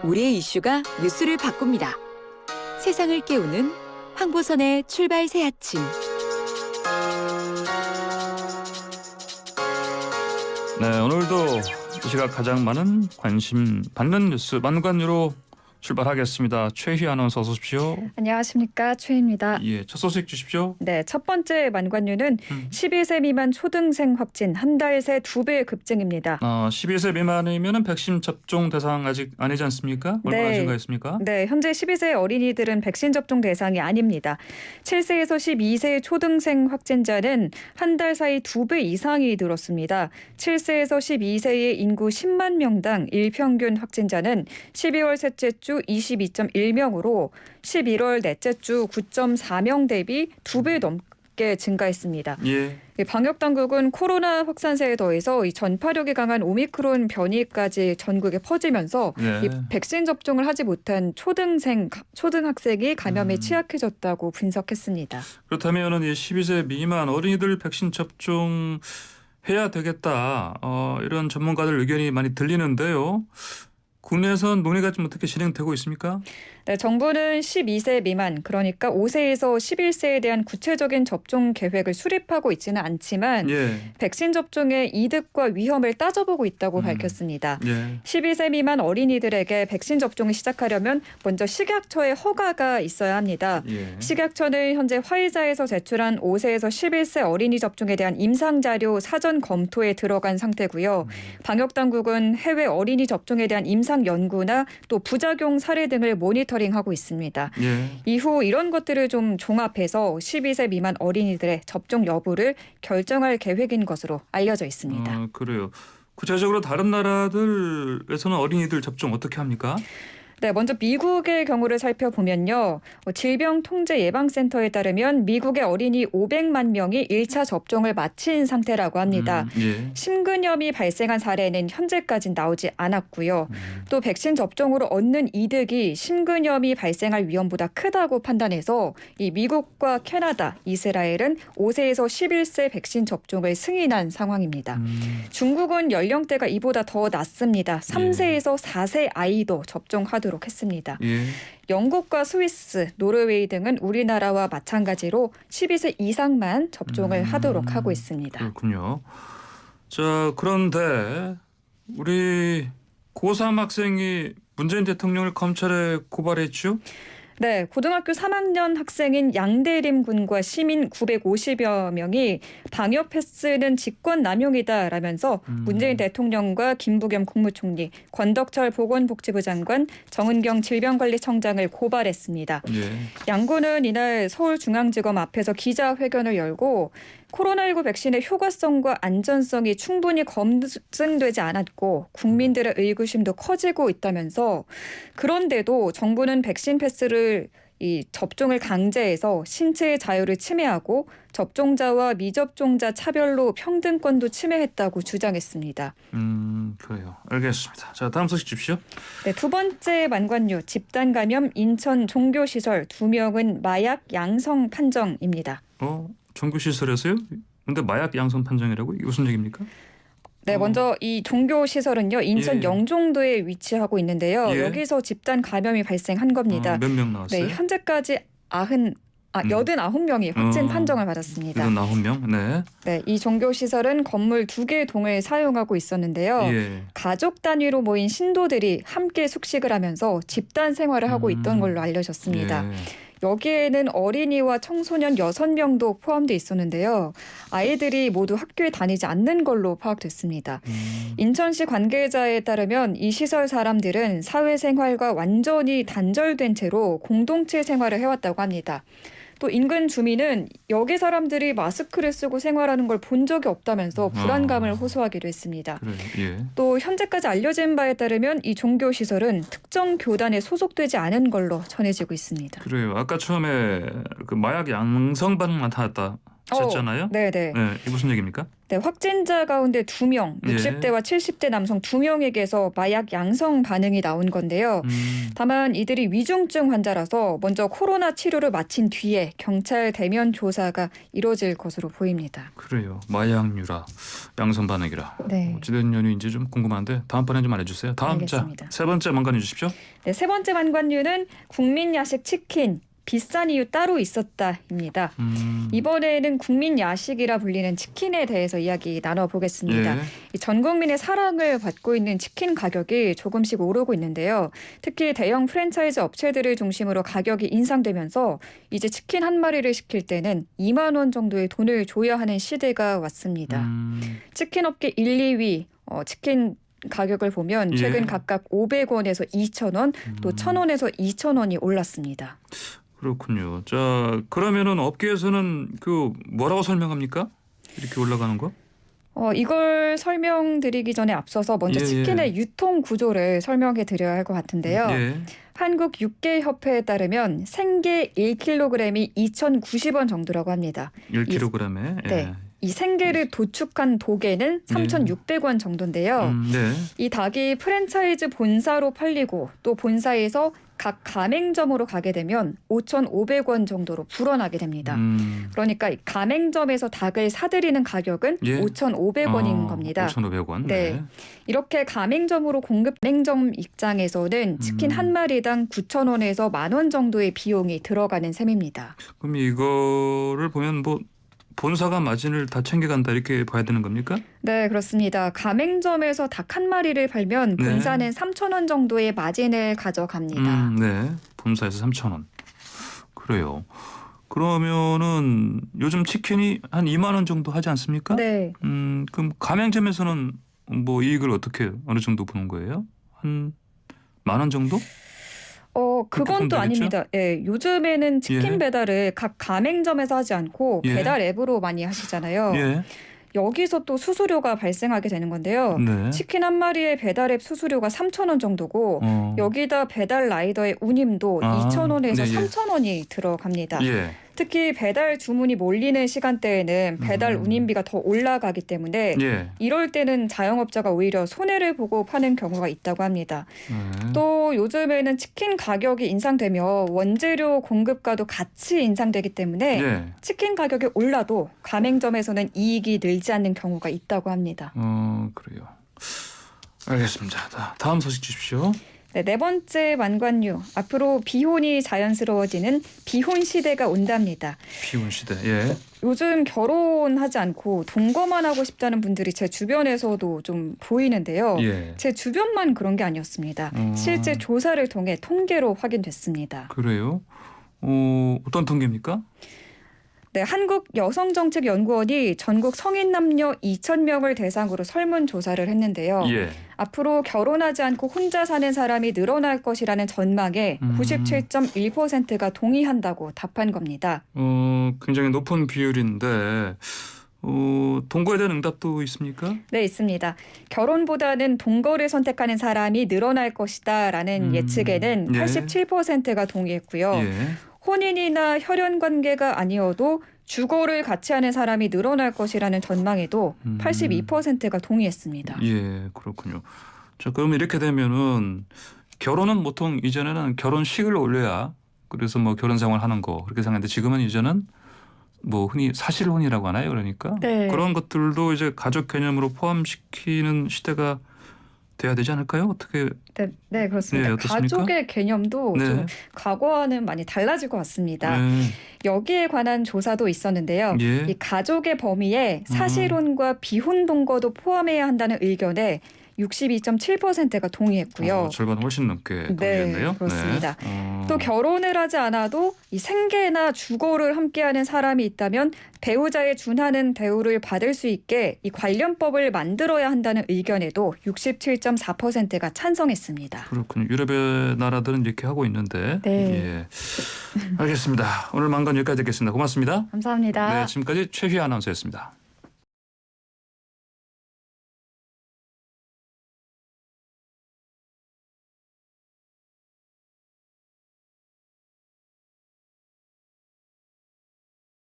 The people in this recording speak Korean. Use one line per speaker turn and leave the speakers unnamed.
우리의 이슈가 뉴스를 바꿉니다. 세상을 깨우는 황보선의 출발 새 아침.
네, 오늘도 이 시각 가장 많은 관심 받는 뉴스 만관유로 출발하겠습니다. 최희 아나운서 어서 오십시오.
안녕하십니까, 최희입니다.
예, 첫 소식 주십시오.
네, 첫 번째 만관유는 12세 미만 초등생 확진 한 달 새 2배 급증입니다.
12세 미만이면 백신 접종 대상 아직 아니지 않습니까? 얼마나 증가했습니까?
네, 현재 12세 어린이들은 백신 접종 대상이 아닙니다. 7세에서 12세 초등생 확진자는 한 달 사이 2배 이상이 늘었습니다. 7세에서 12세의 인구 10만 명당 일평균 확진자는 12월 셋째 주 22.1명으로 11월 넷째 주 9.4명 대비 2배 넘게 증가했습니다.
예.
방역 당국은 코로나 확산세에 더해서 이 전파력이 강한 오미크론 변이까지 전국에 퍼지면서 이 백신 접종을 하지 못한 초등학생이 감염에 취약해졌다고 분석했습니다.
그렇다면 이 12세 미만 어린이들 백신 접종 해야 되겠다. 이런 전문가들 의견이 많이 들리는데요. 국내에선 논의가 좀 어떻게 진행되고 있습니까?
네, 정부는 12세 미만, 그러니까 5세에서 11세에 대한 구체적인 접종 계획을 수립하고 있지는 않지만 백신 접종의 이득과 위험을 따져보고 있다고 밝혔습니다. 12세 미만 어린이들에게 백신 접종을 시작하려면 먼저 식약처의 허가가 있어야 합니다. 식약처는 현재 화이자에서 제출한 5세에서 11세 어린이 접종에 대한 임상자료 사전 검토에 들어간 상태고요. 방역당국은 해외 어린이 접종에 대한 임상 연구나 또 부작용 사례 등을 모니터링하고 있습니다. 이후 이런 것들을 좀 종합해서 12세 미만 어린이들의 접종 여부를 결정할 계획인 것으로 알려져 있습니다.
그래요. 구체적으로 다른 나라들에서는 어린이들 접종 어떻게 합니까?
네, 먼저 미국의 경우를 살펴보면요. 질병통제예방센터에 따르면 미국의 어린이 500만 명이 1차 접종을 마친 상태라고 합니다. 심근염이 발생한 사례는 현재까지 나오지 않았고요. 또 백신 접종으로 얻는 이득이 심근염이 발생할 위험보다 크다고 판단해서 이 미국과 캐나다, 이스라엘은 5세에서 11세 백신 접종을 승인한 상황입니다. 중국은 연령대가 이보다 더 낮습니다. 3세에서 4세 아이도 접종하도록 했습니다. 영국과 스위스, 노르웨이 등은 우리나라와 마찬가지로 12세 이상만 접종을 하도록 하고 있습니다.
그렇군요. 자, 그런데 우리 고3 학생이 문재인 대통령을 검찰에 고발했죠?
네, 고등학교 3학년 학생인 양대림 군과 시민 950여 명이 방역 패스는 직권 남용이다라면서 문재인 대통령과 김부겸 국무총리, 권덕철 보건복지부 장관, 정은경 질병관리청장을 고발했습니다. 양군은 이날 서울중앙지검 앞에서 기자회견을 열고 코로나19 백신의 효과성과 안전성이 충분히 검증되지 않았고 국민들의 의구심도 커지고 있다면서 그런데도 정부는 백신 패스를 이 접종을 강제해서 신체의 자유를 침해하고 접종자와 미접종자 차별로 평등권도 침해했다고 주장했습니다.
그래요. 알겠습니다. 자, 다음 소식 주십시오.
네, 두 번째 만관유 집단 감염 인천 종교시설 2명은 마약 양성 판정입니다.
종교시설에서요? 근데 마약 양성 판정이라고? 이게 무슨 얘기입니까?
네, 먼저 이 종교시설은요. 인천 영종도에 위치하고 있는데요. 여기서 집단 감염이 발생한 겁니다.
몇 명 나왔어요?
네, 현재까지 89명이 확진 판정을 받았습니다.
89명? 네.
네, 이 종교시설은 건물 2개 동을 사용하고 있었는데요. 가족 단위로 모인 신도들이 함께 숙식을 하면서 집단 생활을 하고 있던 걸로 알려졌습니다. 여기에는 어린이와 청소년 6명도 포함돼 있었는데요. 아이들이 모두 학교에 다니지 않는 걸로 파악됐습니다. 인천시 관계자에 따르면 이 시설 사람들은 사회생활과 완전히 단절된 채로 공동체 생활을 해왔다고 합니다. 또 인근 주민은 여기 사람들이 마스크를 쓰고 생활하는 걸 본 적이 없다면서 불안감을 호소하기도 했습니다. 또 현재까지 알려진 바에 따르면 이 종교시설은 특정 교단에 소속되지 않은 걸로 전해지고 있습니다.
그래요. 아까 처음에 그 마약 양성 반응 나타났다 하셨잖아요.
네네.
이게 무슨 얘기입니까?
네, 확진자 가운데 2명, 60대와 70대 남성 2명에게서 마약 양성 반응이 나온 건데요. 다만 이들이 위중증 환자라서 먼저 코로나 치료를 마친 뒤에 경찰 대면 조사가 이루어질 것으로 보입니다.
그래요. 마약 유라, 양성 반응이라.
네.
어찌된 연유인지 좀 궁금한데 다음번에 좀 알려주세요. 다음
알겠습니다.
세 번째 만관해 주십시오.
네, 세 번째 만관유는 국민 야식 치킨. 비싼 이유 따로 있었다입니다. 이번에는 국민 야식이라 불리는 치킨에 대해서 이야기 나눠보겠습니다.
예.
전 국민의 사랑을 받고 있는 치킨 가격이 조금씩 오르고 있는데요. 특히 대형 프랜차이즈 업체들을 중심으로 가격이 인상되면서 이제 치킨 한 마리를 시킬 때는 2만 원 정도의 돈을 줘야 하는 시대가 왔습니다. 치킨 업계 1, 2위 치킨 가격을 보면 최근
예.
각각 500원에서 2,000원, 또 1,000원에서 2,000원이 올랐습니다.
그렇군요. 자, 그러면은 업계에서는 그 뭐라고 설명합니까? 이렇게 올라가는 거?
이걸 설명드리기 전에 앞서서 먼저
예,
치킨의 유통 구조를 설명해 드려야 할 것 같은데요.
예.
한국 육계협회에 따르면 생계 1kg이 2,090원 정도라고 합니다.
1kg에. 예.
네. 이 생계를 도축한 도계는 3,600원 정도인데요.
네.
이 닭이 프랜차이즈 본사로 팔리고 또 본사에서 각 가맹점으로 가게 되면 5,500원 정도로 불어나게 됩니다. 그러니까 가맹점에서 닭을 사들이는 가격은
예.
5,500원인 겁니다.
5,500원.
네.
네.
이렇게 가맹점으로 공급 가맹점 입장에서는 치킨 한 마리당 9,000원에서 10,000원 정도의 비용이 들어가는 셈입니다.
그럼 이거를 보면 뭐 본사가 마진을 다 챙겨간다 이렇게 봐야 되는 겁니까?
네, 그렇습니다. 가맹점에서 닭 한 마리를 팔면 본사는 3,000원 정도의 마진을 가져갑니다.
네. 본사에서 3,000원. 그래요. 그러면은 요즘 치킨이 한 2만 원 정도 하지 않습니까?
네.
그럼 가맹점에서는 뭐 이익을 어떻게 어느 정도 보는 거예요? 한 10,000원 정도?
그건 또 아닙니다. 예, 요즘에는 치킨
예.
배달을 각 가맹점에서 하지 않고
예.
배달 앱으로 많이 하시잖아요.
예.
여기서 또 수수료가 발생하게 되는 건데요.
네.
치킨 한 마리의 배달 앱 수수료가 3,000원 정도고 여기다 배달 라이더의 운임도 2,000원에서
네, 예.
3,000원이 들어갑니다.
예.
특히 배달 주문이 몰리는 시간대에는 배달 운임비가 더 올라가기 때문에
예.
이럴 때는 자영업자가 오히려 손해를 보고 파는 경우가 있다고 합니다. 또 요즘에는 치킨 가격이 인상되며 원재료 공급가도 같이 인상되기 때문에
예.
치킨 가격이 올라도 가맹점에서는 이익이 늘지 않는 경우가 있다고 합니다.
그래요. 알겠습니다. 자, 다음 소식 주십시오.
네, 네 번째 만관유. 앞으로 비혼이 자연스러워지는 비혼 시대가 온답니다.
비혼 시대. 예.
요즘 결혼하지 않고 동거만 하고 싶다는 분들이 제 주변에서도 좀 보이는데요.
예.
제 주변만 그런 게 아니었습니다. 실제 조사를 통해 통계로 확인됐습니다.
그래요? 어떤 통계입니까?
네, 한국여성정책연구원이 전국 성인 남녀 2,000명을 대상으로 설문조사를 했는데요.
예.
앞으로 결혼하지 않고 혼자 사는 사람이 늘어날 것이라는 전망에 97.1%가 동의한다고 답한 겁니다.
굉장히 높은 비율인데 동거에 대한 응답도 있습니까?
네, 있습니다. 결혼보다는 동거를 선택하는 사람이 늘어날 것이다라는 예측에는
예.
87%가 동의했고요.
예.
혼인이나 혈연 관계가 아니어도 주거를 같이 하는 사람이 늘어날 것이라는 전망에도 82%가 동의했습니다.
예, 그렇군요. 자, 그러면 이렇게 되면은 결혼은 보통 이전에는 결혼식을 올려야 그래서 뭐 결혼 생활 하는 거 그렇게 생각했는데 지금은 이제는 뭐 흔히 사실혼이라고 하나요? 그러니까
네.
그런 것들도 이제 가족 개념으로 포함시키는 시대가 돼야 되지 않을까요? 어떻게?
네, 그렇습니다.
네, 어떻습니까?
가족의 개념도
네.
좀 과거와는 많이 달라질 것 같습니다.
네.
여기에 관한 조사도 있었는데요.
예.
이 가족의 범위에 사실혼과 비혼 동거도 포함해야 한다는 의견에 62.7%가 동의했고요.
절반 훨씬 넘게 동의했네요.
네, 그렇습니다.
네.
또 결혼을 하지 않아도 이 생계나 주거를 함께하는 사람이 있다면 배우자에 준하는 대우를 받을 수 있게 이 관련법을 만들어야 한다는 의견에도 67.4%가 찬성했습니다.
그렇군요. 유럽의 나라들은 이렇게 하고 있는데.
네.
예. 알겠습니다. 오늘 만관 여기까지 듣겠습니다. 고맙습니다.
감사합니다.
네, 지금까지 최휘 아나운서였습니다.